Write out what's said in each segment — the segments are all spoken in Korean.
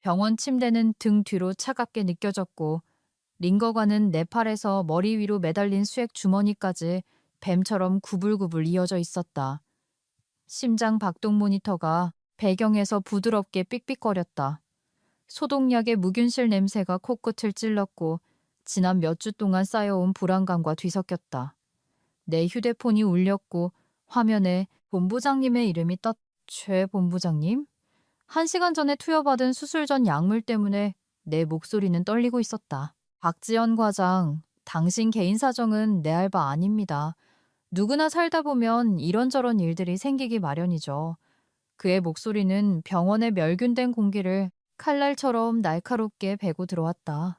병원 침대는 등 뒤로 차갑게 느껴졌고 링거관은 내 팔에서 머리 위로 매달린 수액 주머니까지 뱀처럼 구불구불 이어져 있었다. 심장 박동 모니터가 배경에서 부드럽게 삑삑거렸다. 소독약의 무균실 냄새가 코끝을 찔렀고 지난 몇 주 동안 쌓여온 불안감과 뒤섞였다. 내 휴대폰이 울렸고 화면에 본부장님의 이름이 떴. 최 본부장님? 1시간 전에 투여받은 수술 전 약물 때문에 내 목소리는 떨리고 있었다. 박지연 과장, 당신 개인 사정은 내 알 바 아닙니다. 누구나 살다 보면 이런저런 일들이 생기기 마련이죠. 그의 목소리는 병원의 멸균된 공기를 칼날처럼 날카롭게 베고 들어왔다.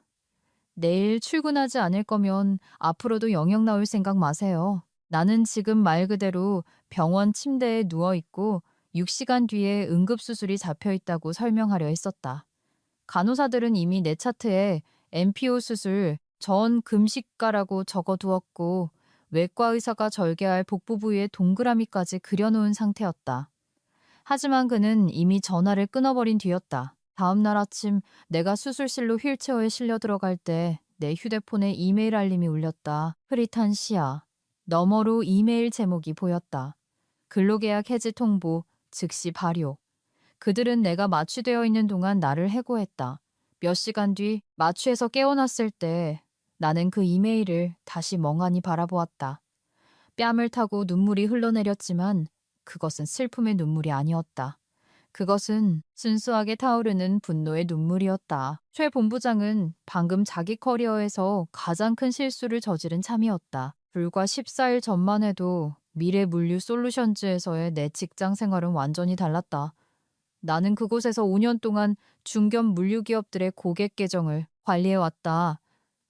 내일 출근하지 않을 거면 앞으로도 영영 나올 생각 마세요. 나는 지금 말 그대로 병원 침대에 누워있고 6시간 뒤에 응급수술이 잡혀있다고 설명하려 했었다. 간호사들은 이미 내 차트에 MPO 수술, 전 금식가라고 적어두었고 외과 의사가 절개할 복부 부위에 동그라미까지 그려놓은 상태였다. 하지만 그는 이미 전화를 끊어버린 뒤였다. 다음 날 아침 내가 수술실로 휠체어에 실려 들어갈 때 내 휴대폰에 이메일 알림이 울렸다. 흐릿한 시야. 너머로 이메일 제목이 보였다. 근로계약 해지 통보, 즉시 발효. 그들은 내가 마취되어 있는 동안 나를 해고했다. 몇 시간 뒤 마취에서 깨어났을 때 나는 그 이메일을 다시 멍하니 바라보았다. 뺨을 타고 눈물이 흘러내렸지만 그것은 슬픔의 눈물이 아니었다. 그것은 순수하게 타오르는 분노의 눈물이었다. 최 본부장은 방금 자기 커리어에서 가장 큰 실수를 저지른 참이었다. 불과 14일 전만 해도 미래 물류 솔루션즈에서의 내 직장 생활은 완전히 달랐다. 나는 그곳에서 5년 동안 중견 물류 기업들의 고객 계정을 관리해왔다.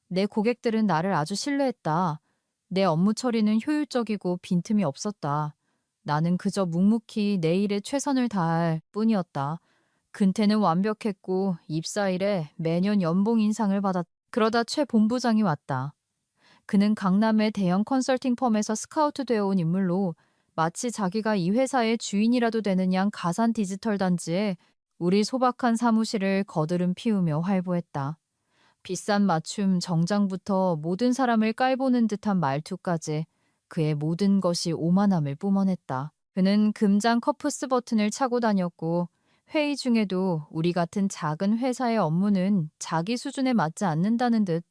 내 고객들은 나를 아주 신뢰했다. 내 업무 처리는 효율적이고 빈틈이 없었다. 나는 그저 묵묵히 내 일에 최선을 다할 뿐이었다. 근태는 완벽했고 입사일에 매년 연봉 인상을 받았다. 그러다 최 본부장이 왔다. 그는 강남의 대형 컨설팅 펌에서 스카우트 되어 온 인물로 마치 자기가 이 회사의 주인이라도 되는 양 가산 디지털 단지에 우리 소박한 사무실을 거드름 피우며 활보했다. 비싼 맞춤 정장부터 모든 사람을 깔보는 듯한 말투까지 그의 모든 것이 오만함을 뿜어냈다. 그는 금장 커프스 버튼을 차고 다녔고 회의 중에도 우리 같은 작은 회사의 업무는 자기 수준에 맞지 않는다는 듯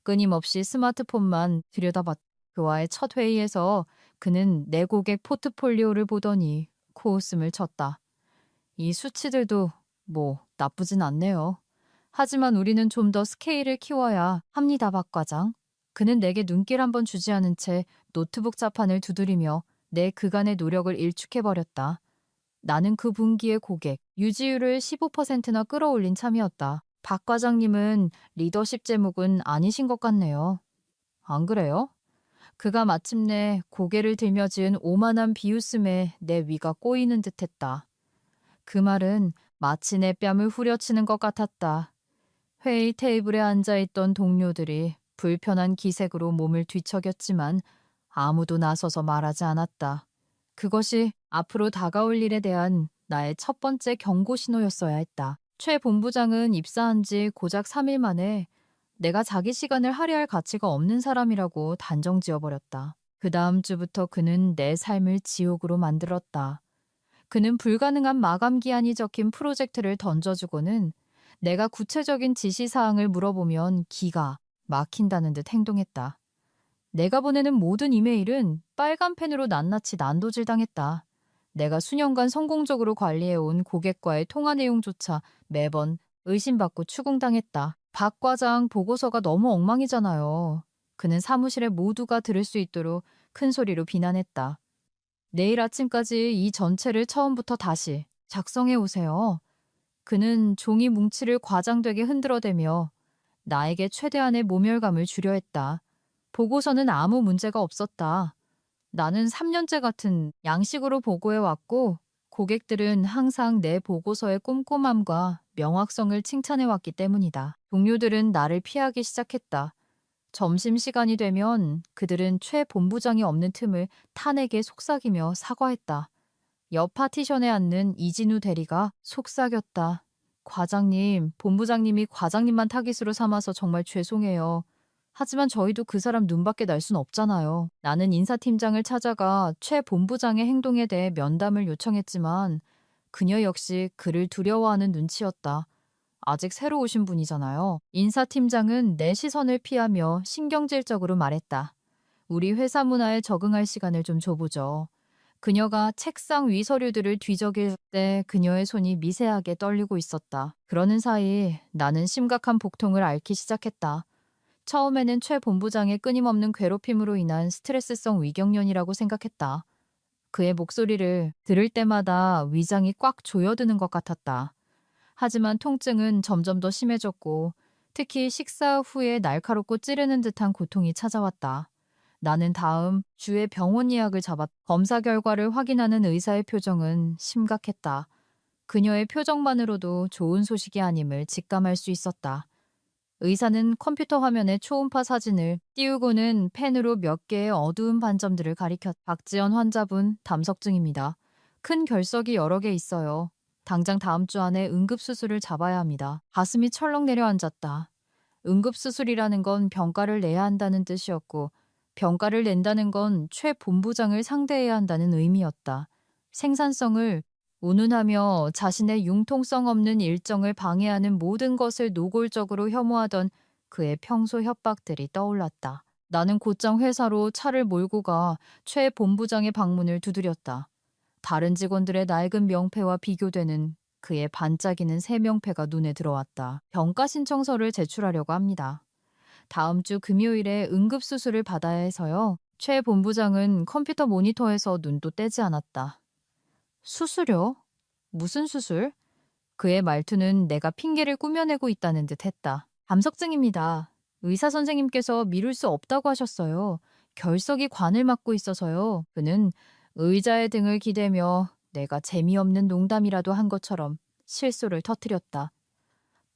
끊임없이 스마트폰만 들여다봤다. 그와의 첫 회의에서 그는 내 고객 포트폴리오를 보더니 코웃음을 쳤다. 이 수치들도 뭐 나쁘진 않네요. 하지만 우리는 좀 더 스케일을 키워야 합니다, 박 과장. 그는 내게 눈길 한번 주지 않은 채 노트북 자판을 두드리며 내 그간의 노력을 일축해버렸다. 나는 그 분기의 고객, 유지율을 15%나 끌어올린 참이었다. 박 과장님은 리더십 제목은 아니신 것 같네요. 안 그래요? 그가 마침내 고개를 들며 지은 오만한 비웃음에 내 위가 꼬이는 듯했다. 그 말은 마치 내 뺨을 후려치는 것 같았다. 회의 테이블에 앉아있던 동료들이 불편한 기색으로 몸을 뒤척였지만 아무도 나서서 말하지 않았다. 그것이 앞으로 다가올 일에 대한 나의 첫 번째 경고 신호였어야 했다. 최 본부장은 입사한 지 고작 3일 만에 내가 자기 시간을 할애할 가치가 없는 사람이라고 단정 지어버렸다. 그 다음 주부터 그는 내 삶을 지옥으로 만들었다. 그는 불가능한 마감 기한이 적힌 프로젝트를 던져주고는 내가 구체적인 지시사항을 물어보면 기가 막힌다는 듯 행동했다. 내가 보내는 모든 이메일은 빨간 펜으로 낱낱이 난도질당했다. 내가 수년간 성공적으로 관리해온 고객과의 통화 내용조차 매번 의심받고 추궁당했다. 박 과장 보고서가 너무 엉망이잖아요. 그는 사무실에 모두가 들을 수 있도록 큰 소리로 비난했다. 내일 아침까지 이 전체를 처음부터 다시 작성해 오세요. 그는 종이 뭉치를 과장되게 흔들어대며 나에게 최대한의 모멸감을 주려 했다. 보고서는 아무 문제가 없었다. 나는 3년째 같은 양식으로 보고해왔고 고객들은 항상 내 보고서의 꼼꼼함과 명확성을 칭찬해왔기 때문이다. 동료들은 나를 피하기 시작했다. 점심시간이 되면 그들은 최 본부장이 없는 틈을 탄에게 속삭이며 사과했다. 옆 파티션에 앉는 이진우 대리가 속삭였다. 과장님, 본부장님이 과장님만 타깃으로 삼아서 정말 죄송해요. 하지만 저희도 그 사람 눈밖에 날 순 없잖아요. 나는 인사팀장을 찾아가 최 본부장의 행동에 대해 면담을 요청했지만 그녀 역시 그를 두려워하는 눈치였다. 아직 새로 오신 분이잖아요. 인사팀장은 내 시선을 피하며 신경질적으로 말했다. 우리 회사 문화에 적응할 시간을 좀 줘보죠. 그녀가 책상 위 서류들을 뒤적일 때 그녀의 손이 미세하게 떨리고 있었다. 그러는 사이 나는 심각한 복통을 앓기 시작했다. 처음에는 최 본부장의 끊임없는 괴롭힘으로 인한 스트레스성 위경련이라고 생각했다. 그의 목소리를 들을 때마다 위장이 꽉 조여드는 것 같았다. 하지만 통증은 점점 더 심해졌고 특히 식사 후에 날카롭고 찌르는 듯한 고통이 찾아왔다. 나는 다음 주에 병원 예약을 잡았. 검사 결과를 확인하는 의사의 표정은 심각했다. 그녀의 표정만으로도 좋은 소식이 아님을 직감할 수 있었다. 의사는 컴퓨터 화면에 초음파 사진을 띄우고는 펜으로 몇 개의 어두운 반점들을 가리켰다. 박지연 환자분 담석증입니다. 큰 결석이 여러 개 있어요. 당장 다음 주 안에 응급수술을 잡아야 합니다. 가슴이 철렁 내려앉았다. 응급수술이라는 건 병가를 내야 한다는 뜻이었고 병가를 낸다는 건 최 본부장을 상대해야 한다는 의미였다. 생산성을 운운하며 자신의 융통성 없는 일정을 방해하는 모든 것을 노골적으로 혐오하던 그의 평소 협박들이 떠올랐다. 나는 곧장 회사로 차를 몰고 가 최 본부장의 방문을 두드렸다. 다른 직원들의 낡은 명패와 비교되는 그의 반짝이는 새 명패가 눈에 들어왔다. 병가 신청서를 제출하려고 합니다. 다음 주 금요일에 응급수술을 받아야 해서요. 최 본부장은 컴퓨터 모니터에서 눈도 떼지 않았다. 수술요? 무슨 수술? 그의 말투는 내가 핑계를 꾸며내고 있다는 듯 했다. 담석증입니다. 의사 선생님께서 미룰 수 없다고 하셨어요. 결석이 관을 막고 있어서요. 그는 의자의 등을 기대며 내가 재미없는 농담이라도 한 것처럼 실소를 터뜨렸다.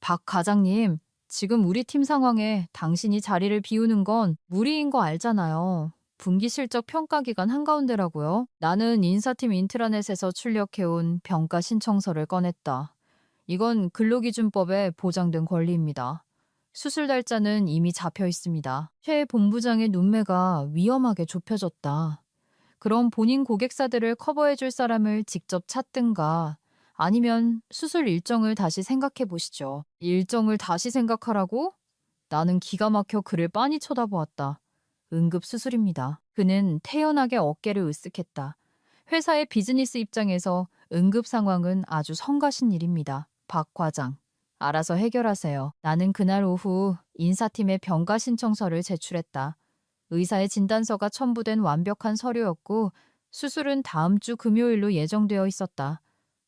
박 과장님, 지금 우리 팀 상황에 당신이 자리를 비우는 건 무리인 거 알잖아요. 분기 실적 평가 기간 한가운데라고요. 나는 인사팀 인트라넷에서 출력해온 병가 신청서를 꺼냈다. 이건 근로기준법에 보장된 권리입니다. 수술 날짜는 이미 잡혀 있습니다. 최 본부장의 눈매가 위험하게 좁혀졌다. 그럼 본인 고객사들을 커버해줄 사람을 직접 찾든가 아니면 수술 일정을 다시 생각해 보시죠. 일정을 다시 생각하라고? 나는 기가 막혀 그를 빤히 쳐다보았다. 응급수술입니다. 그는 태연하게 어깨를 으쓱했다. 회사의 비즈니스 입장에서 응급 상황은 아주 성가신 일입니다. 박 과장, 알아서 해결하세요. 나는 그날 오후 인사팀에 병가 신청서를 제출했다. 의사의 진단서가 첨부된 완벽한 서류였고 수술은 다음 주 금요일로 예정되어 있었다.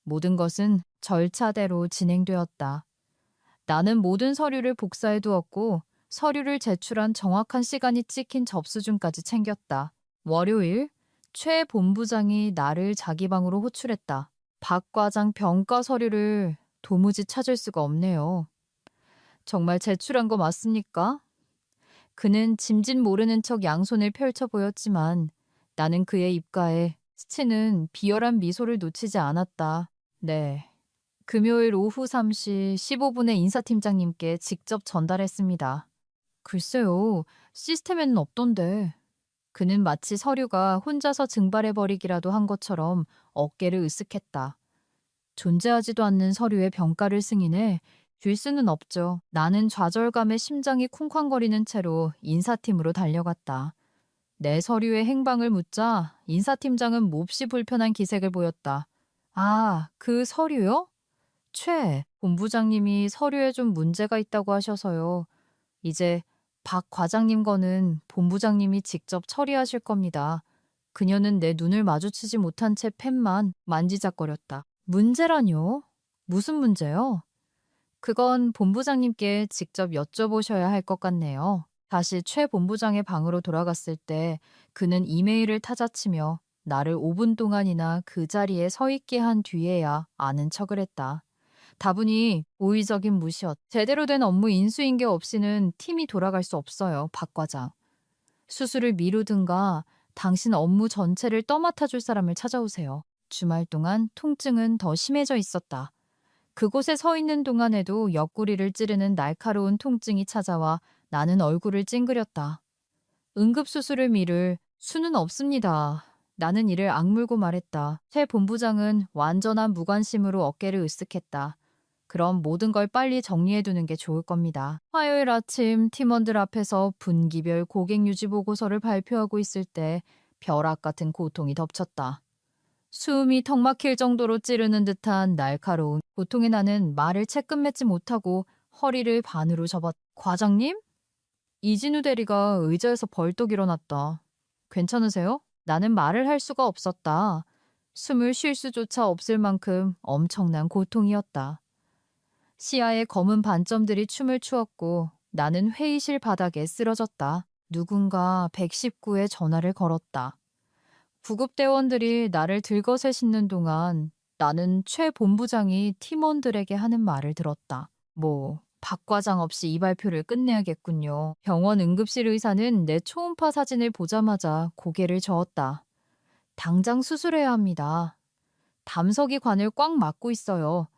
모든 것은 절차대로 진행되었다. 나는 모든 서류를 복사해 두었고 서류를 제출한 정확한 시간이 찍힌 접수증까지 챙겼다. 월요일, 최 본부장이 나를 자기 방으로 호출했다. 박 과장 병가 서류를 도무지 찾을 수가 없네요. 정말 제출한 거 맞습니까? 그는 짐짓 모르는 척 양손을 펼쳐 보였지만 나는 그의 입가에 스치는 비열한 미소를 놓치지 않았다. 네. 금요일 오후 3시 15분에 인사팀장님께 직접 전달했습니다. 글쎄요, 시스템에는 없던데. 그는 마치 서류가 혼자서 증발해버리기라도 한 것처럼 어깨를 으쓱했다. 존재하지도 않는 서류에 병가를 승인해 줄 수는 없죠. 나는 좌절감에 심장이 쿵쾅거리는 채로 인사팀으로 달려갔다. 내 서류의 행방을 묻자 인사팀장은 몹시 불편한 기색을 보였다. 아, 그 서류요? 최 본부장님이 서류에 좀 문제가 있다고 하셔서요. 이제 박 과장님 거는 본부장님이 직접 처리하실 겁니다. 그녀는 내 눈을 마주치지 못한 채 펜만 만지작거렸다. 문제라뇨? 무슨 문제요? 그건 본부장님께 직접 여쭤보셔야 할 것 같네요. 다시 최 본부장의 방으로 돌아갔을 때 그는 이메일을 타자치며 나를 5분 동안이나 그 자리에 서 있게 한 뒤에야 아는 척을 했다. 다분히 고의적인 무시였. 제대로 된 업무 인수인계 없이는 팀이 돌아갈 수 없어요, 박 과장. 수술을 미루든가 당신 업무 전체를 떠맡아 줄 사람을 찾아오세요. 주말 동안 통증은 더 심해져 있었다. 그곳에 서 있는 동안에도 옆구리를 찌르는 날카로운 통증이 찾아와 나는 얼굴을 찡그렸다. 응급수술을 미룰 수는 없습니다. 나는 이를 악물고 말했다. 최 본부장은 완전한 무관심으로 어깨를 으쓱했다. 그럼 모든 걸 빨리 정리해두는 게 좋을 겁니다. 화요일 아침 팀원들 앞에서 분기별 고객 유지 보고서를 발표하고 있을 때 벼락 같은 고통이 덮쳤다. 숨이 턱 막힐 정도로 찌르는 듯한 날카로운 고통에 나는 말을 채 끝맺지 못하고 허리를 반으로 접었다. 과장님? 이진우 대리가 의자에서 벌떡 일어났다. 괜찮으세요? 나는 말을 할 수가 없었다. 숨을 쉴 수조차 없을 만큼 엄청난 고통이었다. 시야의 검은 반점들이 춤을 추었고 나는 회의실 바닥에 쓰러졌다. 누군가 119에 전화를 걸었다. 구급대원들이 나를 들것에 싣는 동안 나는 최 본부장이 팀원들에게 하는 말을 들었다. 박 과장 없이 이 발표를 끝내야겠군요. 병원 응급실 의사는 내 초음파 사진을 보자마자 고개를 저었다. 당장 수술해야 합니다. 담석이 관을 꽉 막고 있어요.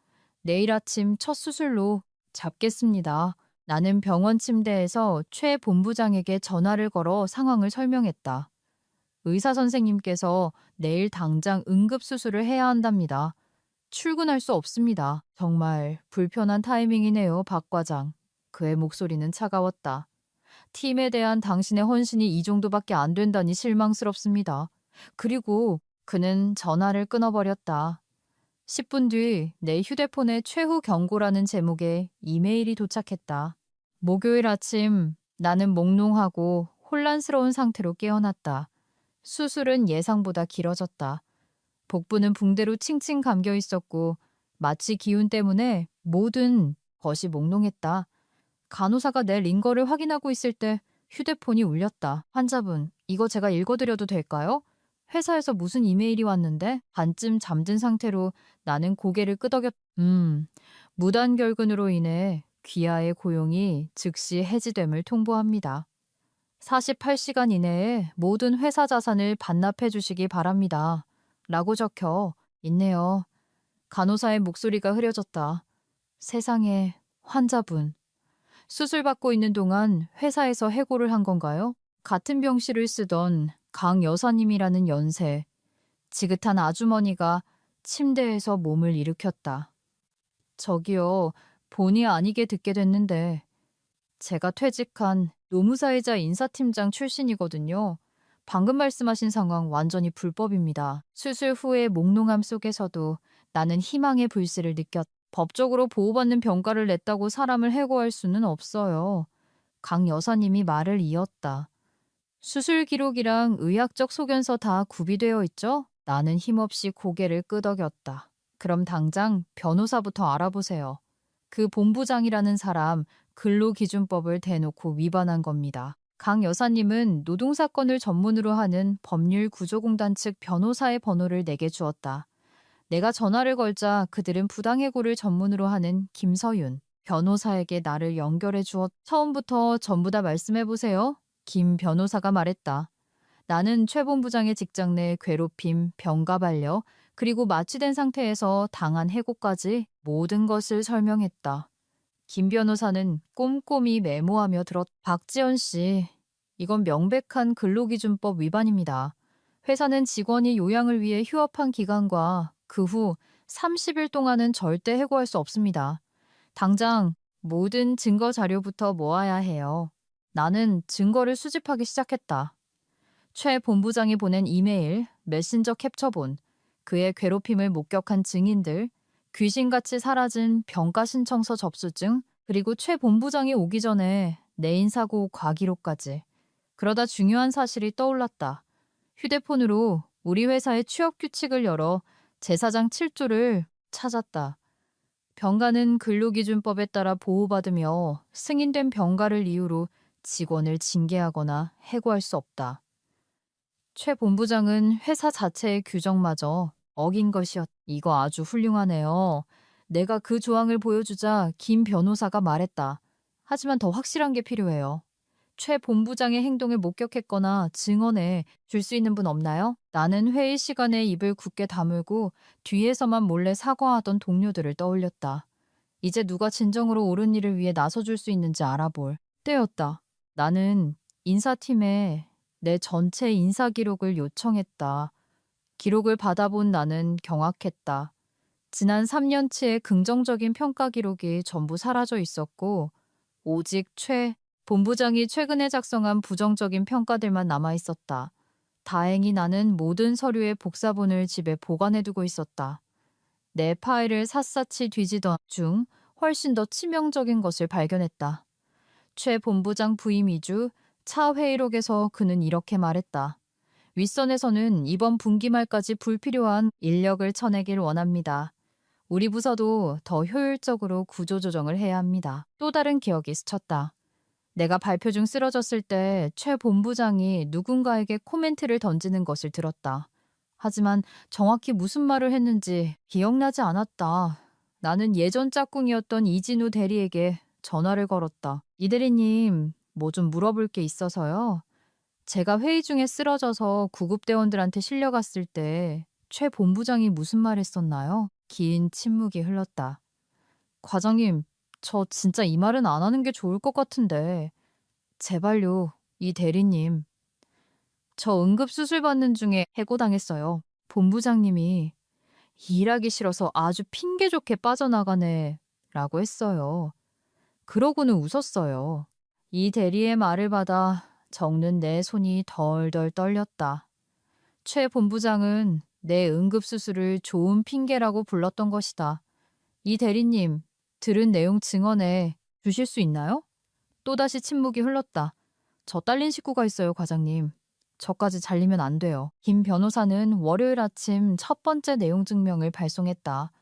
내일 아침 첫 수술로 잡겠습니다. 나는 병원 침대에서 최 본부장에게 전화를 걸어 상황을 설명했다. 의사 선생님께서 내일 당장 응급수술을 해야 한답니다. 출근할 수 없습니다. 정말 불편한 타이밍이네요, 박 과장. 그의 목소리는 차가웠다. 팀에 대한 당신의 헌신이 이 정도밖에 안 된다니 실망스럽습니다. 그리고 그는 전화를 끊어버렸다. 10분 뒤 내 휴대폰에 최후 경고라는 제목의 이메일이 도착했다. 목요일 아침 나는 몽롱하고 혼란스러운 상태로 깨어났다. 수술은 예상보다 길어졌다. 복부는 붕대로 칭칭 감겨 있었고 마취 기운 때문에 모든 것이 몽롱했다. 간호사가 내 링거를 확인하고 있을 때 휴대폰이 울렸다. 환자분, 이거 제가 읽어드려도 될까요? 회사에서 무슨 이메일이 왔는데 반쯤 잠든 상태로 나는 고개를 끄덕였. 무단결근으로 인해 귀하의 고용이 즉시 해지됨을 통보합니다. 48시간 이내에 모든 회사 자산을 반납해 주시기 바랍니다. 라고 적혀 있네요. 간호사의 목소리가 흐려졌다. 세상에, 환자분. 수술받고 있는 동안 회사에서 해고를 한 건가요? 같은 병실을 쓰던 강 여사님이라는 연세. 지긋한 아주머니가 침대에서 몸을 일으켰다. 저기요, 본의 아니게 듣게 됐는데 제가 퇴직한 노무사이자 인사팀장 출신이거든요. 방금 말씀하신 상황 완전히 불법입니다. 수술 후의 몽롱함 속에서도 나는 희망의 불씨를 느꼈다. 법적으로 보호받는 병가를 냈다고 사람을 해고할 수는 없어요. 강 여사님이 말을 이었다. 수술 기록이랑 의학적 소견서 다 구비되어 있죠? 나는 힘없이 고개를 끄덕였다. 그럼 당장 변호사부터 알아보세요. 그 본부장이라는 사람 근로기준법을 대놓고 위반한 겁니다. 강 여사님은 노동사건을 전문으로 하는 법률구조공단 측 변호사의 번호를 내게 주었다. 내가 전화를 걸자 그들은 부당해고를 전문으로 하는 김서윤 변호사에게 나를 연결해 주었. 처음부터 전부 다 말씀해 보세요. 김 변호사가 말했다. 나는 최 본부장의 직장 내 괴롭힘, 병가 반려, 그리고 마취된 상태에서 당한 해고까지 모든 것을 설명했다. 김 변호사는 꼼꼼히 메모하며 들었. 박지연 씨, 이건 명백한 근로기준법 위반입니다. 회사는 직원이 요양을 위해 휴업한 기간과 그 후 30일 동안은 절대 해고할 수 없습니다. 당장 모든 증거 자료부터 모아야 해요. 나는 증거를 수집하기 시작했다. 최 본부장이 보낸 이메일, 메신저 캡처본, 그의 괴롭힘을 목격한 증인들, 귀신같이 사라진 병가 신청서 접수증, 그리고 최 본부장이 오기 전에 내인사고 과기록까지. 그러다 중요한 사실이 떠올랐다. 휴대폰으로 우리 회사의 취업 규칙을 열어 제사장 7조를 찾았다. 병가는 근로기준법에 따라 보호받으며 승인된 병가를 이유로 직원을 징계하거나 해고할 수 없다. 최 본부장은 회사 자체의 규정마저 어긴 것이었다. 이거 아주 훌륭하네요. 내가 그 조항을 보여주자 김 변호사가 말했다. 하지만 더 확실한 게 필요해요. 최 본부장의 행동을 목격했거나 증언해 줄 수 있는 분 없나요? 나는 회의 시간에 입을 굳게 다물고 뒤에서만 몰래 사과하던 동료들을 떠올렸다. 이제 누가 진정으로 옳은 일을 위해 나서줄 수 있는지 알아볼 때였다. 나는 인사팀에 내 전체 인사 기록을 요청했다. 기록을 받아본 나는 경악했다. 지난 3년치의 긍정적인 평가 기록이 전부 사라져 있었고, 오직 최 본부장이 최근에 작성한 부정적인 평가들만 남아 있었다. 다행히 나는 모든 서류의 복사본을 집에 보관해두고 있었다. 내 파일을 샅샅이 뒤지던 중 훨씬 더 치명적인 것을 발견했다. 최 본부장 부임 이주 차 회의록에서 그는 이렇게 말했다. 윗선에서는 이번 분기 말까지 불필요한 인력을 쳐내길 원합니다. 우리 부서도 더 효율적으로 구조조정을 해야 합니다. 또 다른 기억이 스쳤다. 내가 발표 중 쓰러졌을 때 최 본부장이 누군가에게 코멘트를 던지는 것을 들었다. 하지만 정확히 무슨 말을 했는지 기억나지 않았다. 나는 예전 짝꿍이었던 이진우 대리에게 전화를 걸었다. 이 대리님, 뭐 좀 물어볼 게 있어서요. 제가 회의 중에 쓰러져서 구급대원들한테 실려갔을 때 최 본부장이 무슨 말 했었나요? 긴 침묵이 흘렀다. 과장님, 저 진짜 이 말은 안 하는 게 좋을 것 같은데. 제발요, 이 대리님. 저 응급수술 받는 중에 해고당했어요. 본부장님이 일하기 싫어서 아주 핑계 좋게 빠져나가네 라고 했어요. 그러고는 웃었어요. 이 대리의 말을 받아 적는 내 손이 덜덜 떨렸다. 최 본부장은 내 응급수술을 좋은 핑계라고 불렀던 것이다. 이 대리님, 들은 내용 증언해 주실 수 있나요? 또다시 침묵이 흘렀다. 저 딸린 식구가 있어요, 과장님. 저까지 잘리면 안 돼요. 김 변호사는 월요일 아침 첫 번째 내용 증명을 발송했다.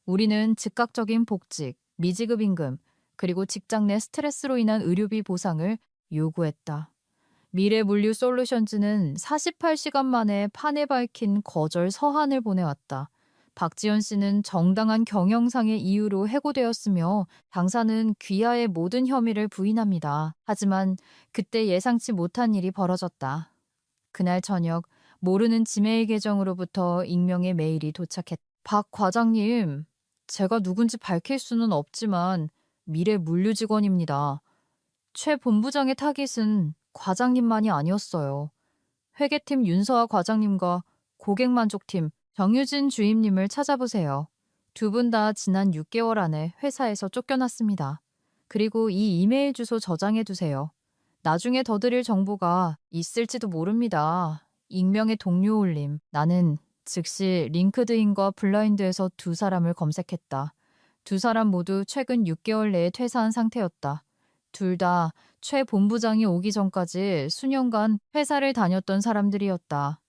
우리는 즉각적인 복직, 미지급 임금, 그리고 직장 내 스트레스로 인한 의료비 보상을 요구했다. 미래물류 솔루션즈는 48시간 만에 판에 밝힌 거절 서한을 보내왔다. 박지연 씨는 정당한 경영상의 이유로 해고되었으며 당사는 귀하의 모든 혐의를 부인합니다. 하지만 그때 예상치 못한 일이 벌어졌다. 그날 저녁 모르는 지메일 계정으로부터 익명의 메일이 도착했다. 박 과장님, 제가 누군지 밝힐 수는 없지만 미래 물류 직원입니다. 최 본부장의 타깃은 과장님만이 아니었어요. 회계팀 윤서아 과장님과 고객만족팀 정유진 주임님을 찾아보세요. 두 분 다 지난 6개월 안에 회사에서 쫓겨났습니다. 그리고 이 이메일 주소 저장해 두세요. 나중에 더 드릴 정보가 있을지도 모릅니다. 익명의 동료 올림. 나는 즉시 링크드인과 블라인드에서 두 사람을 검색했다. 두 사람 모두 최근 6개월 내에 퇴사한 상태였다. 둘 다 최 본부장이 오기 전까지 수년간 회사를 다녔던 사람들이었다.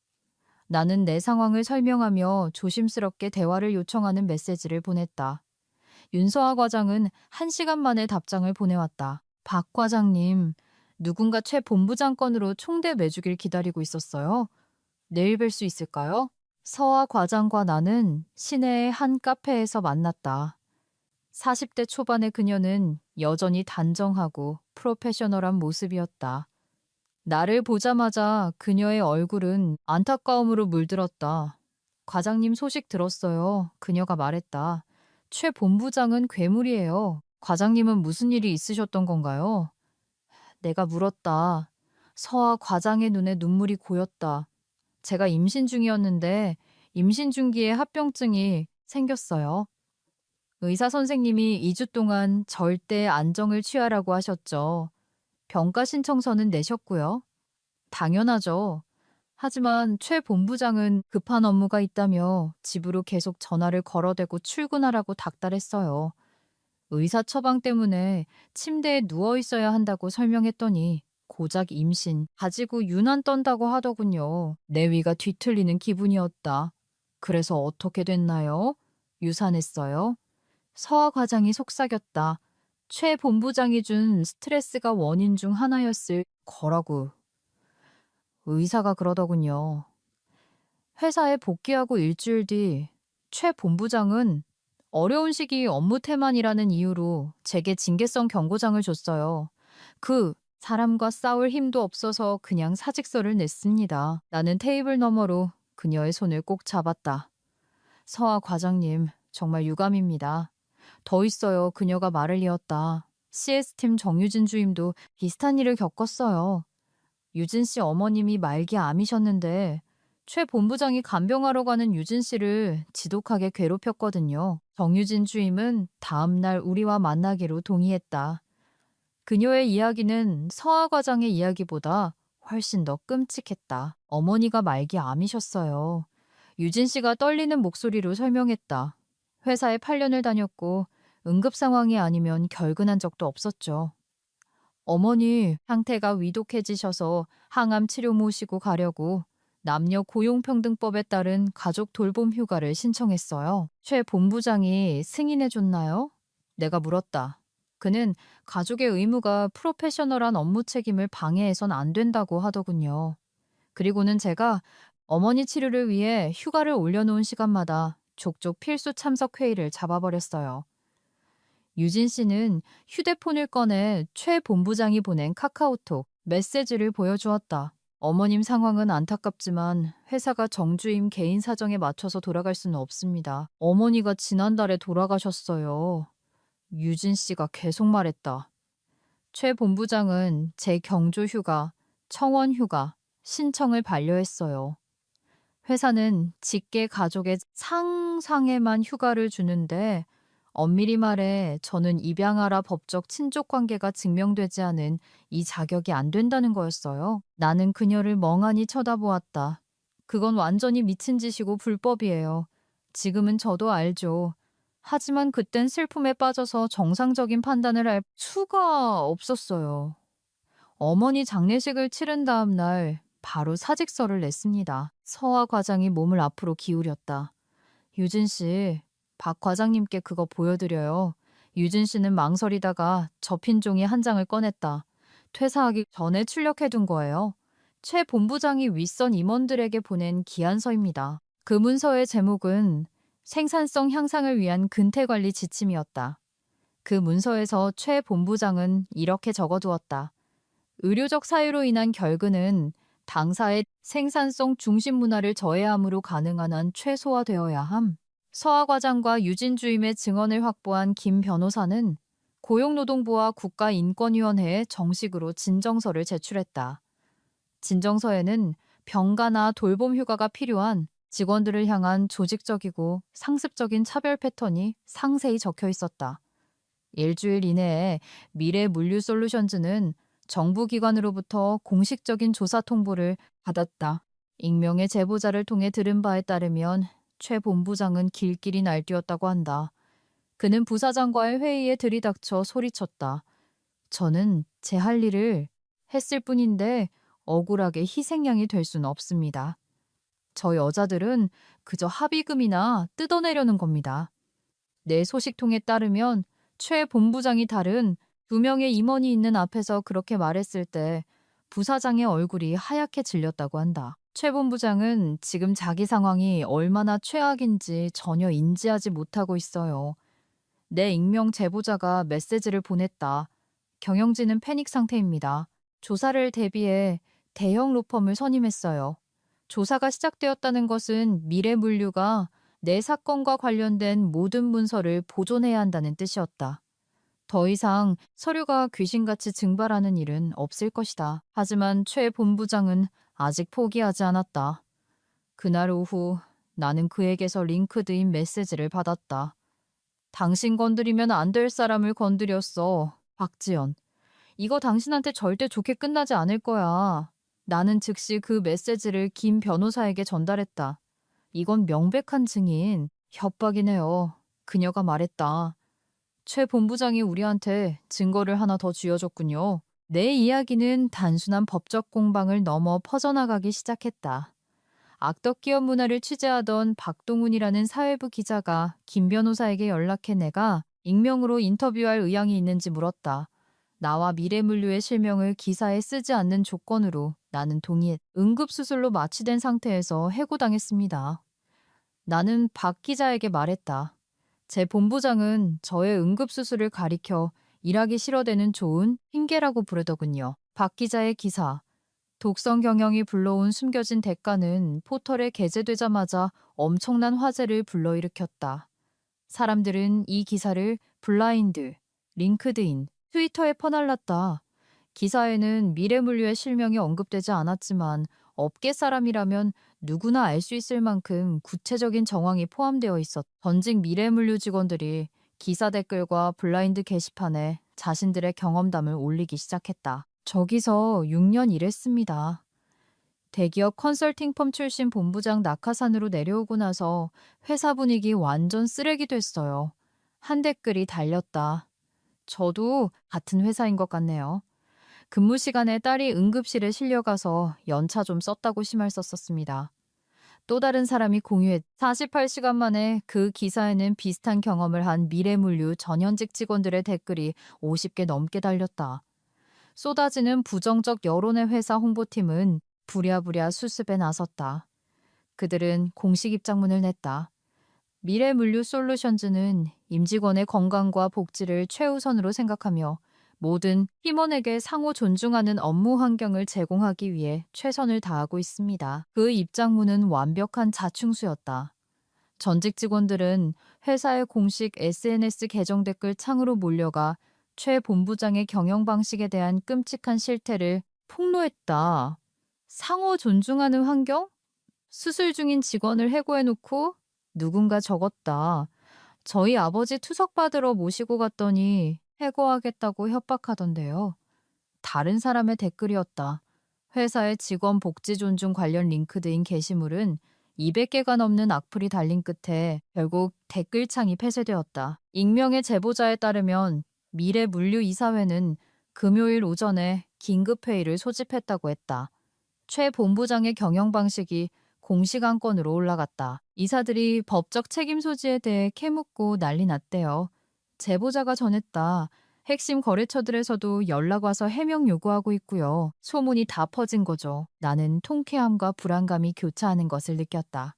나는 내 상황을 설명하며 조심스럽게 대화를 요청하는 메시지를 보냈다. 윤서아 과장은 1시간 만에 답장을 보내왔다. 박 과장님, 누군가 최 본부장 건으로 총대 매주길 기다리고 있었어요. 내일 뵐 수 있을까요? 서아 과장과 나는 시내의 한 카페에서 만났다. 40대 초반의 그녀는 여전히 단정하고 프로페셔널한 모습이었다. 나를 보자마자 그녀의 얼굴은 안타까움으로 물들었다. 과장님 소식 들었어요. 그녀가 말했다. 최 본부장은 괴물이에요. 과장님은 무슨 일이 있으셨던 건가요? 내가 물었다. 서아 과장의 눈에 눈물이 고였다. 제가 임신 중이었는데 임신 중기에 합병증이 생겼어요. 의사 선생님이 2주 동안 절대 안정을 취하라고 하셨죠. 병가 신청서는 내셨고요. 당연하죠. 하지만 최 본부장은 급한 업무가 있다며 집으로 계속 전화를 걸어대고 출근하라고 닥달했어요. 의사 처방 때문에 침대에 누워 있어야 한다고 설명했더니 고작 임신, 가지고 유난 떤다고 하더군요. 내 위가 뒤틀리는 기분이었다. 그래서 어떻게 됐나요? 유산했어요? 서아 과장이 속삭였다. 최 본부장이 준 스트레스가 원인 중 하나였을 거라고. 의사가 그러더군요. 회사에 복귀하고 일주일 뒤 최 본부장은 어려운 시기 업무 태만이라는 이유로 제게 징계성 경고장을 줬어요. 사람과 싸울 힘도 없어서 그냥 사직서를 냈습니다. 나는 테이블 너머로 그녀의 손을 꼭 잡았다. 서아 과장님, 정말 유감입니다. 더 있어요. 그녀가 말을 이었다. CS팀 정유진 주임도 비슷한 일을 겪었어요. 유진 씨 어머님이 말기 암이셨는데 최 본부장이 간병하러 가는 유진 씨를 지독하게 괴롭혔거든요. 정유진 주임은 다음 날 우리와 만나기로 동의했다. 그녀의 이야기는 서하 과장의 이야기보다 훨씬 더 끔찍했다. 어머니가 말기 암이셨어요. 유진 씨가 떨리는 목소리로 설명했다. 회사에 8년을 다녔고 응급 상황이 아니면 결근한 적도 없었죠. 어머니 상태가 위독해지셔서 항암 치료 모시고 가려고 남녀 고용평등법에 따른 가족 돌봄 휴가를 신청했어요. 최 본부장이 승인해 줬나요? 내가 물었다. 그는 가족의 의무가 프로페셔널한 업무 책임을 방해해선 안 된다고 하더군요. 그리고는 제가 어머니 치료를 위해 휴가를 올려놓은 시간마다 족족 필수 참석 회의를 잡아버렸어요. 유진 씨는 휴대폰을 꺼내 최 본부장이 보낸 카카오톡 메시지를 보여주었다. 어머님 상황은 안타깝지만 회사가 정주임 개인 사정에 맞춰서 돌아갈 수는 없습니다. 어머니가 지난달에 돌아가셨어요. 유진 씨가 계속 말했다. 최 본부장은 제 경조 휴가, 청원 휴가, 신청을 반려했어요. 회사는 직계 가족의 상상에만 휴가를 주는데 엄밀히 말해 저는 입양아라 법적 친족 관계가 증명되지 않은 이 자격이 안 된다는 거였어요. 나는 그녀를 멍하니 쳐다보았다. 그건 완전히 미친 짓이고 불법이에요. 지금은 저도 알죠. 하지만 그땐 슬픔에 빠져서 정상적인 판단을 할 수가 없었어요. 어머니 장례식을 치른 다음 날 바로 사직서를 냈습니다. 서하 과장이 몸을 앞으로 기울였다. 유진 씨, 박 과장님께 그거 보여드려요. 유진 씨는 망설이다가 접힌 종이 한 장을 꺼냈다. 퇴사하기 전에 출력해둔 거예요. 최 본부장이 윗선 임원들에게 보낸 기한서입니다. 그 문서의 제목은 생산성 향상을 위한 근태관리 지침이었다. 그 문서에서 최 본부장은 이렇게 적어두었다. 의료적 사유로 인한 결근은 당사의 생산성 중심 문화를 저해함으로 가능한 한 최소화되어야 함. 서하 과장과 유진 주임의 증언을 확보한 김 변호사는 고용노동부와 국가인권위원회에 정식으로 진정서를 제출했다. 진정서에는 병가나 돌봄 휴가가 필요한 직원들을 향한 조직적이고 상습적인 차별 패턴이 상세히 적혀 있었다. 일주일 이내에 미래물류솔루션즈는 정부기관으로부터 공식적인 조사 통보를 받았다. 익명의 제보자를 통해 들은 바에 따르면 최 본부장은 길길이 날뛰었다고 한다. 그는 부사장과의 회의에 들이닥쳐 소리쳤다. 저는 제 할 일을 했을 뿐인데 억울하게 희생양이 될 수는 없습니다. 저 여자들은 그저 합의금이나 뜯어내려는 겁니다. 내 소식통에 따르면 최 본부장이 다른 2명의 임원이 있는 앞에서 그렇게 말했을 때 부사장의 얼굴이 하얗게 질렸다고 한다. 최 본부장은 지금 자기 상황이 얼마나 최악인지 전혀 인지하지 못하고 있어요. 내 익명 제보자가 메시지를 보냈다. 경영진은 패닉 상태입니다. 조사를 대비해 대형 로펌을 선임했어요. 조사가 시작되었다는 것은 미래물류가 내 사건과 관련된 모든 문서를 보존해야 한다는 뜻이었다. 더 이상 서류가 귀신같이 증발하는 일은 없을 것이다. 하지만 최 본부장은 아직 포기하지 않았다. 그날 오후 나는 그에게서 링크드인 메시지를 받았다. 당신 건드리면 안 될 사람을 건드렸어. 박지연. 이거 당신한테 절대 좋게 끝나지 않을 거야. 나는 즉시 그 메시지를 김 변호사에게 전달했다. 이건 명백한 증인, 협박이네요. 그녀가 말했다. 최 본부장이 우리한테 증거를 하나 더 쥐어줬군요. 내 이야기는 단순한 법적 공방을 넘어 퍼져나가기 시작했다. 악덕기업 문화를 취재하던 박동훈이라는 사회부 기자가 김 변호사에게 연락해 내가 익명으로 인터뷰할 의향이 있는지 물었다. 나와 미래물류의 실명을 기사에 쓰지 않는 조건으로 나는 동의했다. 응급수술로 마취된 상태에서 해고당했습니다. 나는 박 기자에게 말했다. 제 본부장은 저의 응급수술을 가리켜 일하기 싫어되는 좋은 핑계라고 부르더군요. 박 기자의 기사. 독성 경영이 불러온 숨겨진 대가는 포털에 게재되자마자 엄청난 화제를 불러일으켰다. 사람들은 이 기사를 블라인드, 링크드인, 트위터에 퍼날랐다. 기사에는 미래물류의 실명이 언급되지 않았지만 업계 사람이라면 누구나 알 수 있을 만큼 구체적인 정황이 포함되어 있었. 전직 미래물류 직원들이 기사 댓글과 블라인드 게시판에 자신들의 경험담을 올리기 시작했다. 저기서 6년 일했습니다. 대기업 컨설팅 펌 출신 본부장 낙하산으로 내려오고 나서 회사 분위기 완전 쓰레기 됐어요. 한 댓글이 달렸다. 저도 같은 회사인 것 같네요. 근무 시간에 딸이 응급실에 실려가서 연차 좀 썼다고 심할 썼었습니다. 또 다른 사람이 공유했 48시간 만에 그 기사에는 비슷한 경험을 한 미래물류 전현직 직원들의 댓글이 50개 넘게 달렸다. 쏟아지는 부정적 여론의 회사 홍보팀은 부랴부랴 수습에 나섰다. 그들은 공식 입장문을 냈다. 미래물류 솔루션즈는 임직원의 건강과 복지를 최우선으로 생각하며 모든 팀원에게 상호 존중하는 업무 환경을 제공하기 위해 최선을 다하고 있습니다. 그 입장문은 완벽한 자충수였다. 전직 직원들은 회사의 공식 SNS 계정 댓글 창으로 몰려가 최 본부장의 경영 방식에 대한 끔찍한 실태를 폭로했다. 상호 존중하는 환경? 수술 중인 직원을 해고해놓고 누군가 적었다. 저희 아버지 투석 받으러 모시고 갔더니 해고하겠다고 협박하던데요. 다른 사람의 댓글이었다. 회사의 직원 복지 존중 관련 링크드인 게시물은 200개가 넘는 악플이 달린 끝에 결국 댓글창이 폐쇄되었다. 익명의 제보자에 따르면 미래 물류 이사회는 금요일 오전에 긴급회의를 소집했다고 했다. 최 본부장의 경영 방식이 공식 안건으로 올라갔다. 이사들이 법적 책임 소지에 대해 캐묻고 난리 났대요. 제보자가 전했다. 핵심 거래처들에서도 연락 와서 해명 요구하고 있고요. 소문이 다 퍼진 거죠. 나는 통쾌함과 불안감이 교차하는 것을 느꼈다.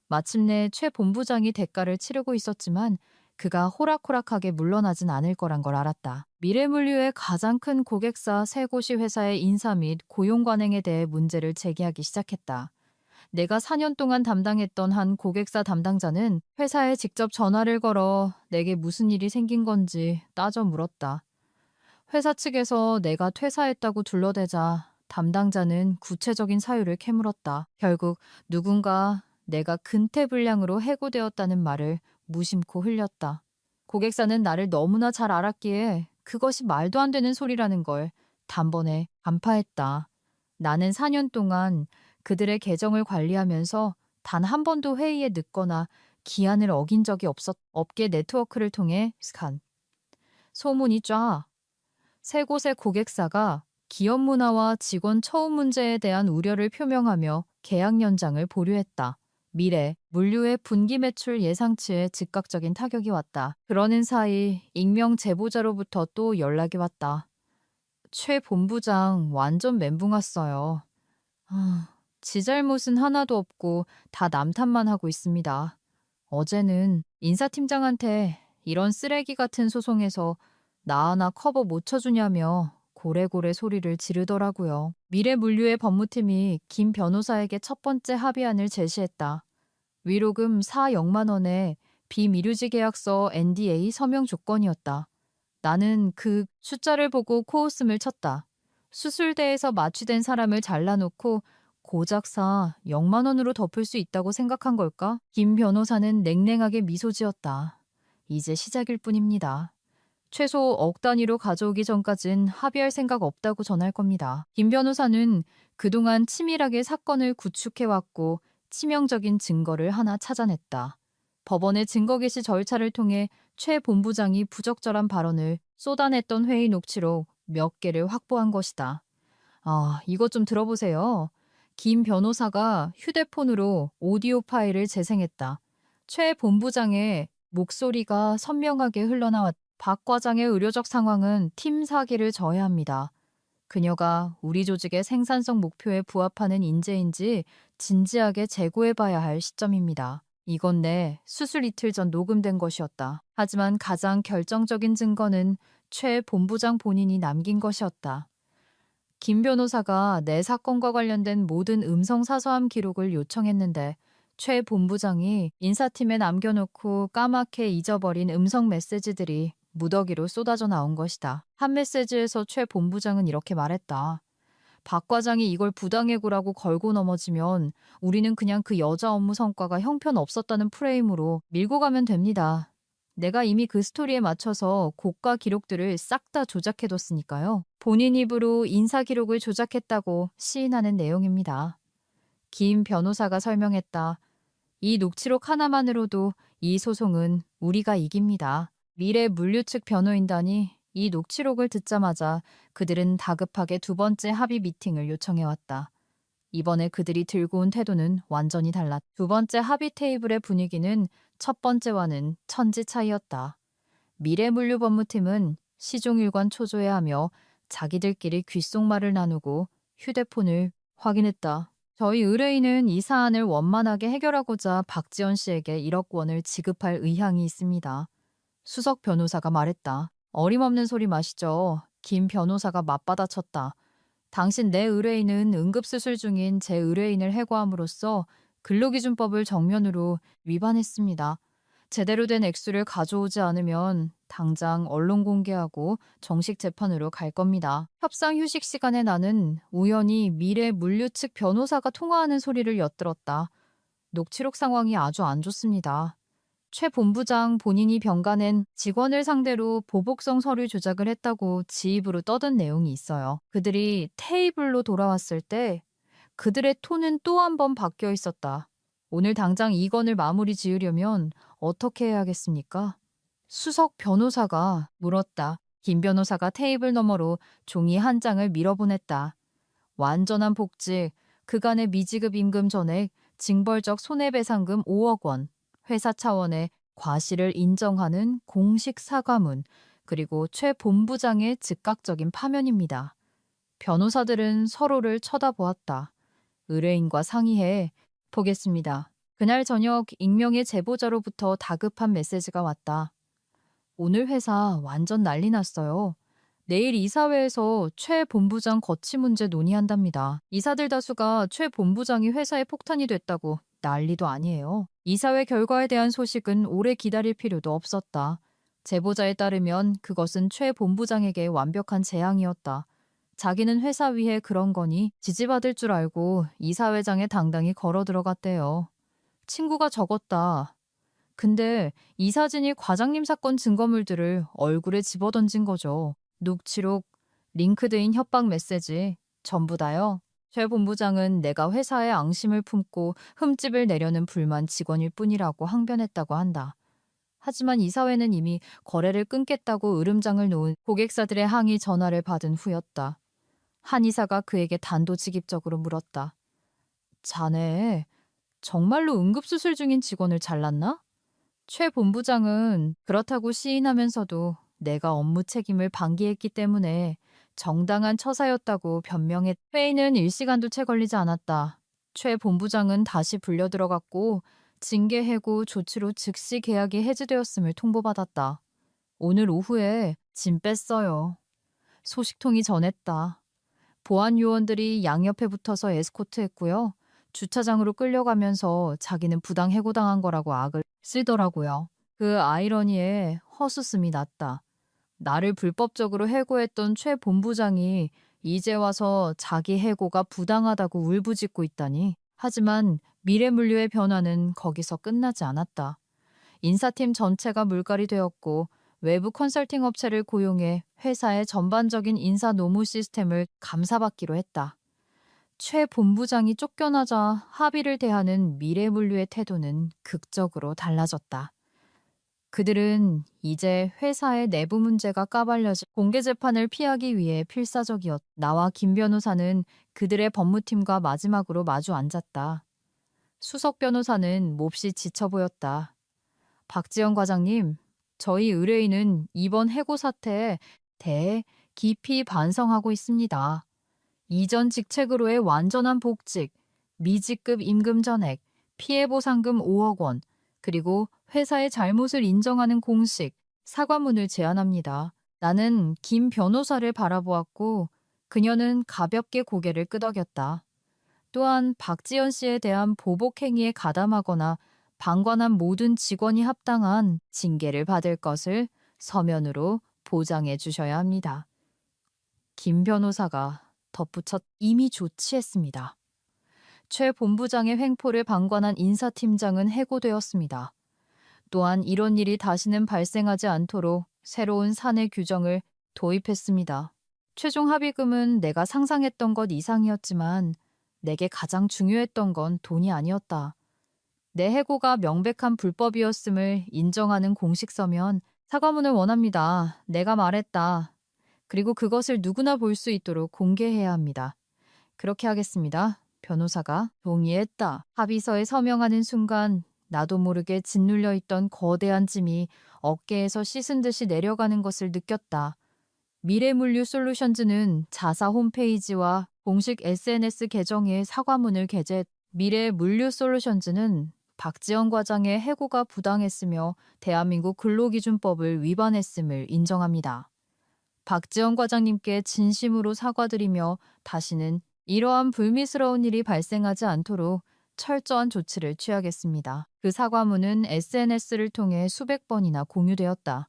마침내 최 본부장이 대가를 치르고 있었지만 그가 호락호락하게 물러나진 않을 거란 걸 알았다. 미래물류의 가장 큰 고객사 세 곳이 회사의 인사 및 고용 관행에 대해 문제를 제기하기 시작했다. 내가 4년 동안 담당했던 한 고객사 담당자는 회사에 직접 전화를 걸어 내게 무슨 일이 생긴 건지 따져 물었다. 회사 측에서 내가 퇴사했다고 둘러대자 담당자는 구체적인 사유를 캐물었다. 결국 누군가 내가 근태불량으로 해고되었다는 말을 무심코 흘렸다. 고객사는 나를 너무나 잘 알았기에 그것이 말도 안 되는 소리라는 걸 단번에 간파했다. 나는 4년 동안 그들의 계정을 관리하면서 단 한 번도 회의에 늦거나 기한을 어긴 적이 없었. 업계 네트워크를 통해 스칸. 소문이 쫙. 세 곳의 고객사가 기업 문화와 직원 처우 문제에 대한 우려를 표명하며 계약 연장을 보류했다. 미래, 물류의 분기 매출 예상치에 즉각적인 타격이 왔다. 그러는 사이 익명 제보자로부터 또 연락이 왔다. 최 본부장 완전 멘붕 왔어요. 지 잘못은 하나도 없고 다 남탓만 하고 있습니다. 어제는 인사팀장한테 이런 쓰레기 같은 소송에서 나 하나 커버 못 쳐주냐며 고래고래 소리를 지르더라고요. 미래물류의 법무팀이 김 변호사에게 첫 번째 합의안을 제시했다. 위로금 4억만 원에 비미류지 계약서 NDA 서명 조건이었다. 나는 그 숫자를 보고 코웃음을 쳤다. 수술대에서 마취된 사람을 잘라놓고 고작사 0만 원으로 덮을 수 있다고 생각한 걸까? 김 변호사는 냉랭하게 미소 지었다. 이제 시작일 뿐입니다. 최소 억 단위로 가져오기 전까진 합의할 생각 없다고 전할 겁니다. 김 변호사는 그동안 치밀하게 사건을 구축해왔고 치명적인 증거를 하나 찾아냈다. 법원의 증거 개시 절차를 통해 최 본부장이 부적절한 발언을 쏟아냈던 회의 녹취록 몇 개를 확보한 것이다. 이것 좀 들어보세요. 김 변호사가 휴대폰으로 오디오 파일을 재생했다. 최 본부장의 목소리가 선명하게 흘러나왔다. 박 과장의 의료적 상황은 팀 사기를 져야 합니다. 그녀가 우리 조직의 생산성 목표에 부합하는 인재인지 진지하게 재고해봐야 할 시점입니다. 이건 내 수술 이틀 전 녹음된 것이었다. 하지만 가장 결정적인 증거는 최 본부장 본인이 남긴 것이었다. 김 변호사가 내 사건과 관련된 모든 음성 사서함 기록을 요청했는데 최 본부장이 인사팀에 남겨놓고 까맣게 잊어버린 음성 메시지들이 무더기로 쏟아져 나온 것이다. 한 메시지에서 최 본부장은 이렇게 말했다. 박 과장이 이걸 부당해고라고 걸고 넘어지면 우리는 그냥 그 여자 업무 성과가 형편없었다는 프레임으로 밀고 가면 됩니다. 내가 이미 그 스토리에 맞춰서 고가 기록들을 싹 다 조작해뒀으니까요. 본인 입으로 인사 기록을 조작했다고 시인하는 내용입니다. 김 변호사가 설명했다. 이 녹취록 하나만으로도 이 소송은 우리가 이깁니다. 미래 물류 측 변호인단이 이 녹취록을 듣자마자 그들은 다급하게 두 번째 합의 미팅을 요청해왔다. 이번에 그들이 들고 온 태도는 완전히 달랐다. 두 번째 합의 테이블의 분위기는 첫 번째와는 천지 차이였다. 미래물류법무팀은 시종일관 초조해하며 자기들끼리 귓속말을 나누고 휴대폰을 확인했다. 저희 의뢰인은 이 사안을 원만하게 해결하고자 박지원 씨에게 1억 원을 지급할 의향이 있습니다. 수석 변호사가 말했다. 어림없는 소리 마시죠. 김 변호사가 맞받아쳤다. 당신 내 의뢰인은 응급수술 중인 제 의뢰인을 해고함으로써 근로기준법을 정면으로 위반했습니다. 제대로 된 액수를 가져오지 않으면 당장 언론 공개하고 정식 재판으로 갈 겁니다. 협상 휴식 시간에 나는 우연히 미래 물류 측 변호사가 통화하는 소리를 엿들었다. 녹취록 상황이 아주 안 좋습니다. 최 본부장 본인이 병가낸 직원을 상대로 보복성 서류 조작을 했다고 지입으로 떠든 내용이 있어요. 그들이 테이블로 돌아왔을 때 그들의 톤은 또 한 번 바뀌어 있었다. 오늘 당장 이 건을 마무리 지으려면 어떻게 해야겠습니까? 수석 변호사가 물었다. 김 변호사가 테이블 너머로 종이 한 장을 밀어보냈다. 완전한 복직, 그간의 미지급 임금 전액, 징벌적 손해배상금 5억 원, 회사 차원의 과실을 인정하는 공식 사과문, 그리고 최 본부장의 즉각적인 파면입니다. 변호사들은 서로를 쳐다보았다. 의뢰인과 상의해 보겠습니다. 그날 저녁 익명의 제보자로부터 다급한 메시지가 왔다. 오늘 회사 완전 난리 났어요. 내일 이사회에서 최 본부장 거치 문제 논의한답니다. 이사들 다수가 최 본부장이 회사에 폭탄이 됐다고 난리도 아니에요. 이사회 결과에 대한 소식은 오래 기다릴 필요도 없었다. 제보자에 따르면 그것은 최 본부장에게 완벽한 재앙이었다. 자기는 회사 위에 그런 거니 지지받을 줄 알고 이사회장에 당당히 걸어 들어갔대요. 친구가 적었다. 근데 이 사진이 과장님 사건 증거물들을 얼굴에 집어던진 거죠. 녹취록, 링크드인 협박 메시지, 전부 다요. 최 본부장은 내가 회사에 앙심을 품고 흠집을 내려는 불만 직원일 뿐이라고 항변했다고 한다. 하지만 이사회는 이미 거래를 끊겠다고 으름장을 놓은 고객사들의 항의 전화를 받은 후였다. 한 이사가 그에게 단도직입적으로 물었다. 자네, 정말로 응급수술 중인 직원을 잘랐나? 최 본부장은 그렇다고 시인하면서도 내가 업무 책임을 방기했기 때문에 정당한 처사였다고 변명했. 회의는 일시간도 채 걸리지 않았다. 최 본부장은 다시 불려 들어갔고 징계 해고 조치로 즉시 계약이 해지되었음을 통보받았다. 오늘 오후에 짐 뺐어요. 소식통이 전했다. 보안 요원들이 양옆에 붙어서 에스코트했고요. 주차장으로 끌려가면서 자기는 부당 해고당한 거라고 악을 쓰더라고요. 그 아이러니에 헛웃음이 났다. 나를 불법적으로 해고했던 최 본부장이 이제 와서 자기 해고가 부당하다고 울부짖고 있다니. 하지만 미래물류의 변화는 거기서 끝나지 않았다. 인사팀 전체가 물갈이 되었고 외부 컨설팅 업체를 고용해 회사의 전반적인 인사 노무 시스템을 감사받기로 했다. 최 본부장이 쫓겨나자 합의를 대하는 미래물류의 태도는 극적으로 달라졌다. 그들은 이제 회사의 내부 문제가 까발려진 공개 재판을 피하기 위해 필사적이었다. 나와 김 변호사는 그들의 법무팀과 마지막으로 마주 앉았다. 수석 변호사는 몹시 지쳐 보였다. 박지원 과장님, 저희 의뢰인은 이번 해고 사태에 대해 깊이 반성하고 있습니다. 이전 직책으로의 완전한 복직, 미지급 임금 전액, 피해 보상금 5억 원, 그리고 회사의 잘못을 인정하는 공식, 사과문을 제안합니다. 나는 김 변호사를 바라보았고 그녀는 가볍게 고개를 끄덕였다. 또한 박지연 씨에 대한 보복 행위에 가담하거나 방관한 모든 직원이 합당한 징계를 받을 것을 서면으로 보장해 주셔야 합니다. 김 변호사가 덧붙여 이미 조치했습니다. 최 본부장의 횡포를 방관한 인사팀장은 해고되었습니다. 또한 이런 일이 다시는 발생하지 않도록 새로운 사내 규정을 도입했습니다. 최종 합의금은 내가 상상했던 것 이상이었지만 내게 가장 중요했던 건 돈이 아니었다. 내 해고가 명백한 불법이었음을 인정하는 공식서면 사과문을 원합니다. 내가 말했다. 그리고 그것을 누구나 볼 수 있도록 공개해야 합니다. 그렇게 하겠습니다. 변호사가 동의했다. 합의서에 서명하는 순간 나도 모르게 짓눌려 있던 거대한 짐이 어깨에서 씻은 듯이 내려가는 것을 느꼈다. 미래물류 솔루션즈는 자사 홈페이지와 공식 SNS 계정에 사과문을 게재. 미래물류 솔루션즈는 박지원 과장의 해고가 부당했으며 대한민국 근로기준법을 위반했음을 인정합니다. 박지원 과장님께 진심으로 사과드리며 다시는 이러한 불미스러운 일이 발생하지 않도록 철저한 조치를 취하겠습니다. 그 사과문은 SNS를 통해 수백 번이나 공유되었다.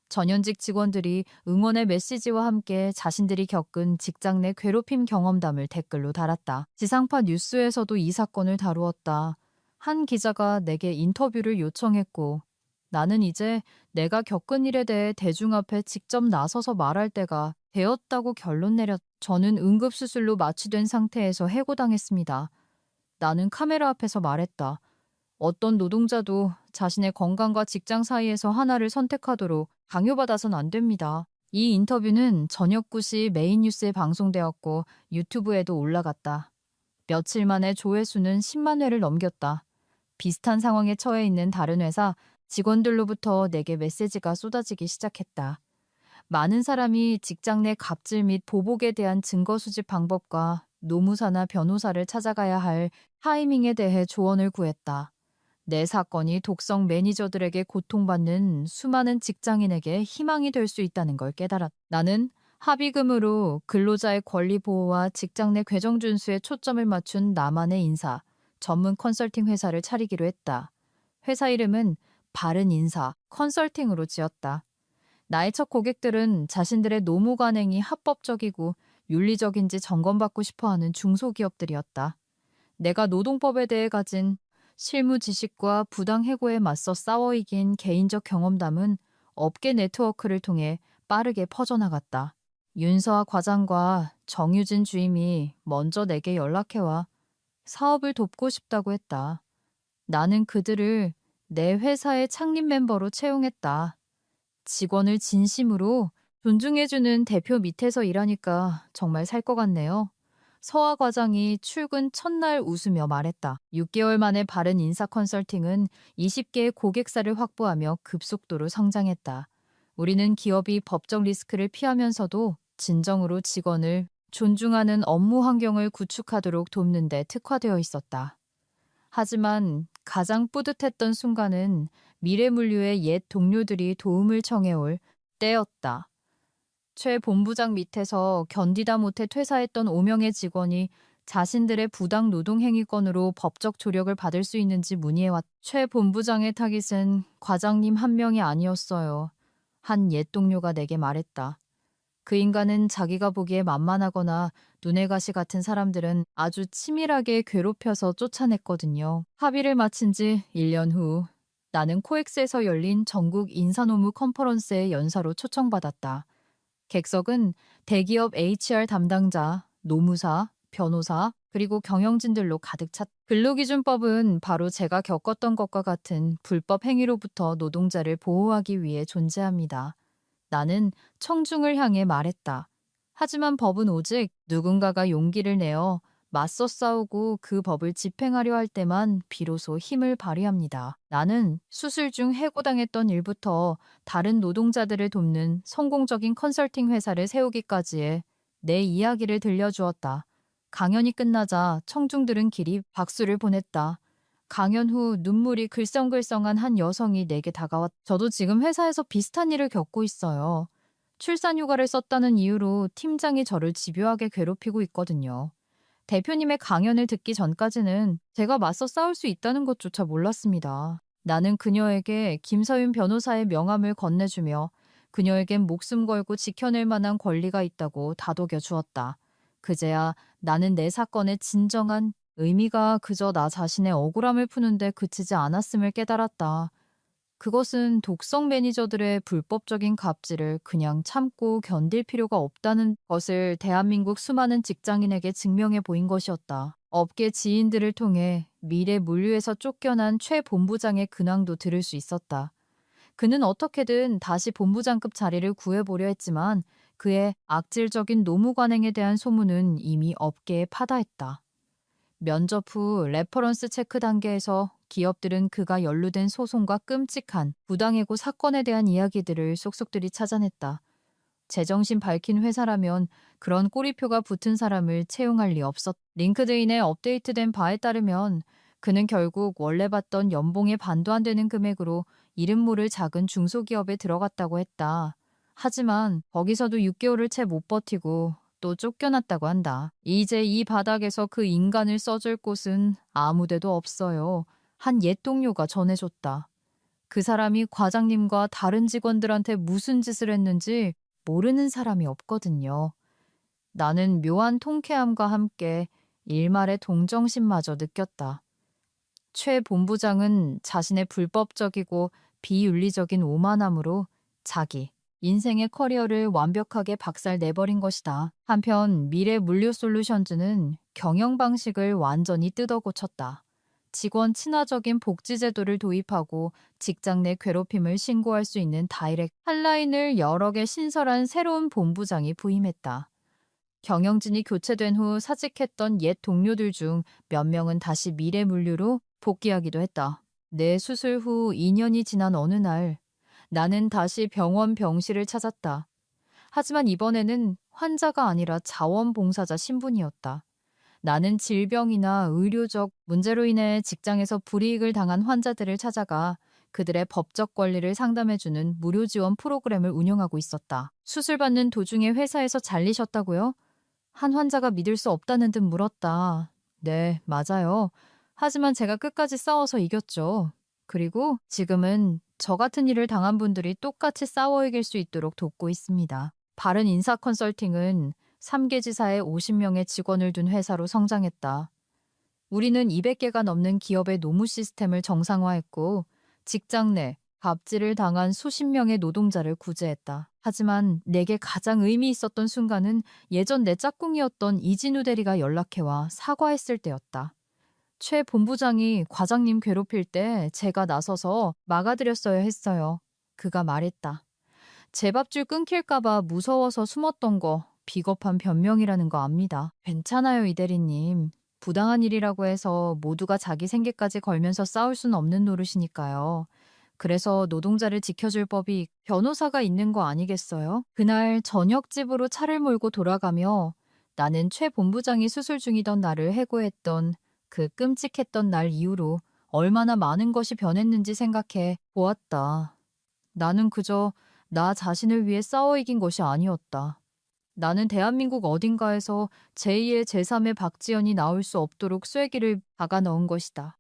전현직 직원들이 응원의 메시지와 함께 자신들이 겪은 직장 내 괴롭힘 경험담을 댓글로 달았다. 지상파 뉴스에서도 이 사건을 다루었다. 한 기자가 내게 인터뷰를 요청했고 나는 이제 내가 겪은 일에 대해 대중 앞에 직접 나서서 말할 때가 되었다고 결론 내렸다. 저는 응급수술로 마취된 상태에서 해고당했습니다. 나는 카메라 앞에서 말했다. 어떤 노동자도 자신의 건강과 직장 사이에서 하나를 선택하도록 강요받아선 안 됩니다. 이 인터뷰는 저녁 9시 메인 뉴스에 방송되었고 유튜브에도 올라갔다. 며칠 만에 조회수는 10만 회를 넘겼다. 비슷한 상황에 처해 있는 다른 회사 직원들로부터 내게 메시지가 쏟아지기 시작했다. 많은 사람이 직장 내 갑질 및 보복에 대한 증거 수집 방법과 노무사나 변호사를 찾아가야 할 타이밍에 대해 조언을 구했다. 내 사건이 독성 매니저들에게 고통받는 수많은 직장인에게 희망이 될 수 있다는 걸 깨달았다. 나는 합의금으로 근로자의 권리 보호와 직장 내 규정 준수에 초점을 맞춘 나만의 인사, 전문 컨설팅 회사를 차리기로 했다. 회사 이름은 바른 인사 컨설팅으로 지었다. 나의 첫 고객들은 자신들의 노무 관행이 합법적이고 윤리적인지 점검받고 싶어하는 중소기업들이었다. 내가 노동법에 대해 가진 실무 지식과 부당 해고에 맞서 싸워 이긴 개인적 경험담은 업계 네트워크를 통해 빠르게 퍼져나갔다. 윤서아 과장과 정유진 주임이 먼저 내게 연락해와 사업을 돕고 싶다고 했다. 나는 그들을 내 회사의 창립 멤버로 채용했다. 직원을 진심으로 존중해주는 대표 밑에서 일하니까 정말 살 것 같네요. 서아 과장이 출근 첫날 웃으며 말했다. 6개월 만에 바른 인사 컨설팅은 20개의 고객사를 확보하며 급속도로 성장했다. 우리는 기업이 법적 리스크를 피하면서도 진정으로 직원을 존중하는 업무 환경을 구축하도록 돕는 데 특화되어 있었다. 하지만 가장 뿌듯했던 순간은 미래물류의 옛 동료들이 도움을 청해올 때였다. 최 본부장 밑에서 견디다 못해 퇴사했던 5명의 직원이 자신들의 부당 노동 행위건으로 법적 조력을 받을 수 있는지 문의해왔다. 최 본부장의 타깃은 과장님 한 명이 아니었어요. 한 옛 동료가 내게 말했다. 그 인간은 자기가 보기에 만만하거나 눈의 가시 같은 사람들은 아주 치밀하게 괴롭혀서 쫓아냈거든요. 합의를 마친 지 1년 후 나는 코엑스에서 열린 전국 인사노무 컨퍼런스의 연사로 초청받았다. 객석은 대기업 HR 담당자, 노무사, 변호사, 그리고 경영진들로 가득 찼다. 근로기준법은 바로 제가 겪었던 것과 같은 불법 행위로부터 노동자를 보호하기 위해 존재합니다. 나는 청중을 향해 말했다. 하지만 법은 오직 누군가가 용기를 내어 맞서 싸우고 그 법을 집행하려 할 때만 비로소 힘을 발휘합니다. 나는 수술 중 해고당했던 일부터 다른 노동자들을 돕는 성공적인 컨설팅 회사를 세우기까지의 내 이야기를 들려주었다. 강연이 끝나자 청중들은 길이 박수를 보냈다. 강연 후 눈물이 글썽글썽한 한 여성이 내게 다가왔다. 저도 지금 회사에서 비슷한 일을 겪고 있어요. 출산 휴가를 썼다는 이유로 팀장이 저를 집요하게 괴롭히고 있거든요. 대표님의 강연을 듣기 전까지는 제가 맞서 싸울 수 있다는 것조차 몰랐습니다. 나는 그녀에게 김서윤 변호사의 명함을 건네주며 그녀에겐 목숨 걸고 지켜낼 만한 권리가 있다고 다독여 주었다. 그제야 나는 내 사건의 진정한 의미가 그저 나 자신의 억울함을 푸는데 그치지 않았음을 깨달았다. 그것은 독성 매니저들의 불법적인 갑질을 그냥 참고 견딜 필요가 없다는 것을 대한민국 수많은 직장인에게 증명해 보인 것이었다. 업계 지인들을 통해 미래 물류에서 쫓겨난 최 본부장의 근황도 들을 수 있었다. 그는 어떻게든 다시 본부장급 자리를 구해보려 했지만 그의 악질적인 노무 관행에 대한 소문은 이미 업계에 파다했다. 면접 후 레퍼런스 체크 단계에서 기업들은 그가 연루된 소송과 끔찍한 부당해고 사건에 대한 이야기들을 속속들이 찾아냈다. 제정신 밝힌 회사라면 그런 꼬리표가 붙은 사람을 채용할 리 없었. 링크드인에 업데이트된 바에 따르면 그는 결국 원래 받던 연봉의 반도 안 되는 금액으로 이름 모를 작은 중소기업에 들어갔다고 했다. 하지만 거기서도 6개월을 채 못 버티고 또 쫓겨났다고 한다. 이제 이 바닥에서 그 인간을 써줄 곳은 아무데도 없어요. 한 옛 동료가 전해줬다. 그 사람이 과장님과 다른 직원들한테 무슨 짓을 했는지 모르는 사람이 없거든요. 나는 묘한 통쾌함과 함께 일말의 동정심마저 느꼈다. 최 본부장은 자신의 불법적이고 비윤리적인 오만함으로 자기 인생의 커리어를 완벽하게 박살내버린 것이다. 한편 미래 물류 솔루션즈는 경영 방식을 완전히 뜯어고쳤다. 직원 친화적인 복지 제도를 도입하고 직장 내 괴롭힘을 신고할 수 있는 다이렉트 핫라인을 여러 개 신설한 새로운 본부장이 부임했다. 경영진이 교체된 후 사직했던 옛 동료들 중 몇 명은 다시 미래 물류로 복귀하기도 했다. 내 수술 후 2년이 지난 어느 날 나는 다시 병원 병실을 찾았다. 하지만 이번에는 환자가 아니라 자원봉사자 신분이었다. 나는 질병이나 의료적 문제로 인해 직장에서 불이익을 당한 환자들을 찾아가 그들의 법적 권리를 상담해주는 무료 지원 프로그램을 운영하고 있었다. 수술받는 도중에 회사에서 잘리셨다고요? 한 환자가 믿을 수 없다는 듯 물었다. 네, 맞아요. 하지만 제가 끝까지 싸워서 이겼죠. 그리고 지금은 저 같은 일을 당한 분들이 똑같이 싸워 이길 수 있도록 돕고 있습니다. 바른 인사 컨설팅은 3개 지사에 50명의 직원을 둔 회사로 성장했다. 우리는 200개가 넘는 기업의 노무 시스템을 정상화했고 직장 내 갑질을 당한 수십 명의 노동자를 구제했다. 하지만 내게 가장 의미 있었던 순간은 예전 내 짝꿍이었던 이진우 대리가 연락해와 사과했을 때였다. 최 본부장이 과장님 괴롭힐 때 제가 나서서 막아드렸어야 했어요. 그가 말했다. 제 밥줄 끊길까봐 무서워서 숨었던 거 비겁한 변명이라는 거 압니다. 괜찮아요, 이 대리님. 부당한 일이라고 해서 모두가 자기 생계까지 걸면서 싸울 수는 없는 노릇이니까요. 그래서 노동자를 지켜줄 법이 변호사가 있는 거 아니겠어요? 그날 저녁 집으로 차를 몰고 돌아가며 나는 최 본부장이 수술 중이던 나를 해고했던 그 끔찍했던 날 이후로 얼마나 많은 것이 변했는지 생각해 보았다. 나는 그저 나 자신을 위해 싸워 이긴 것이 아니었다. 나는 대한민국 어딘가에서 제2의 제3의 박지연이 나올 수 없도록 쐐기를 박아 넣은 것이다.